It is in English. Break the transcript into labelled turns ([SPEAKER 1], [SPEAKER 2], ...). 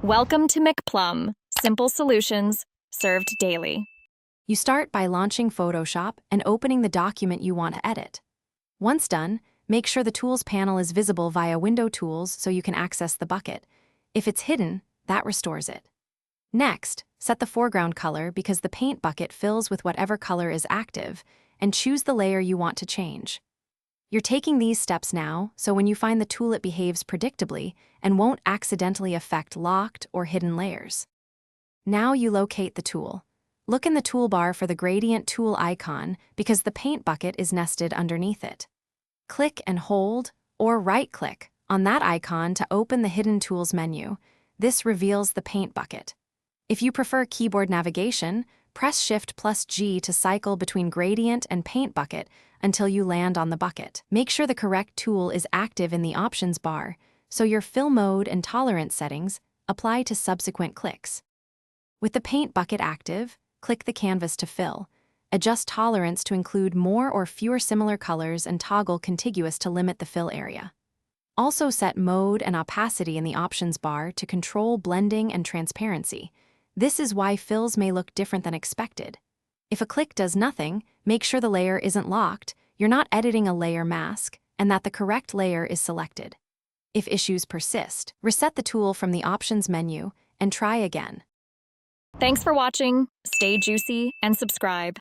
[SPEAKER 1] Welcome to McPlum, simple solutions served daily.
[SPEAKER 2] You start by launching Photoshop and opening the document you want to edit. Once done, make sure the Tools panel is visible via Window Tools so you can access the bucket. If it's hidden, that restores it. Next, set the foreground color because the paint bucket fills with whatever color is active, and choose the layer you want to change. You're taking these steps now, so when you find the tool it behaves predictably and won't accidentally affect locked or hidden layers. Now you locate the tool. Look in the toolbar for the gradient tool icon because the paint bucket is nested underneath it. Click and hold, or right-click, on that icon to open the Hidden Tools menu. This reveals the paint bucket. If you prefer keyboard navigation, press Shift+G to cycle between gradient and paint bucket until you land on the bucket. Make sure the correct tool is active in the options bar, so your fill mode and tolerance settings apply to subsequent clicks. With the paint bucket active, click the canvas to fill. Adjust tolerance to include more or fewer similar colors and toggle contiguous to limit the fill area. Also set mode and opacity in the options bar to control blending and transparency. This is why fills may look different than expected. If a click does nothing, make sure the layer isn't locked, you're not editing a layer mask, and that the correct layer is selected. If issues persist, reset the tool from the options menu and try again.
[SPEAKER 1] Thanks for watching. Stay juicy and subscribe.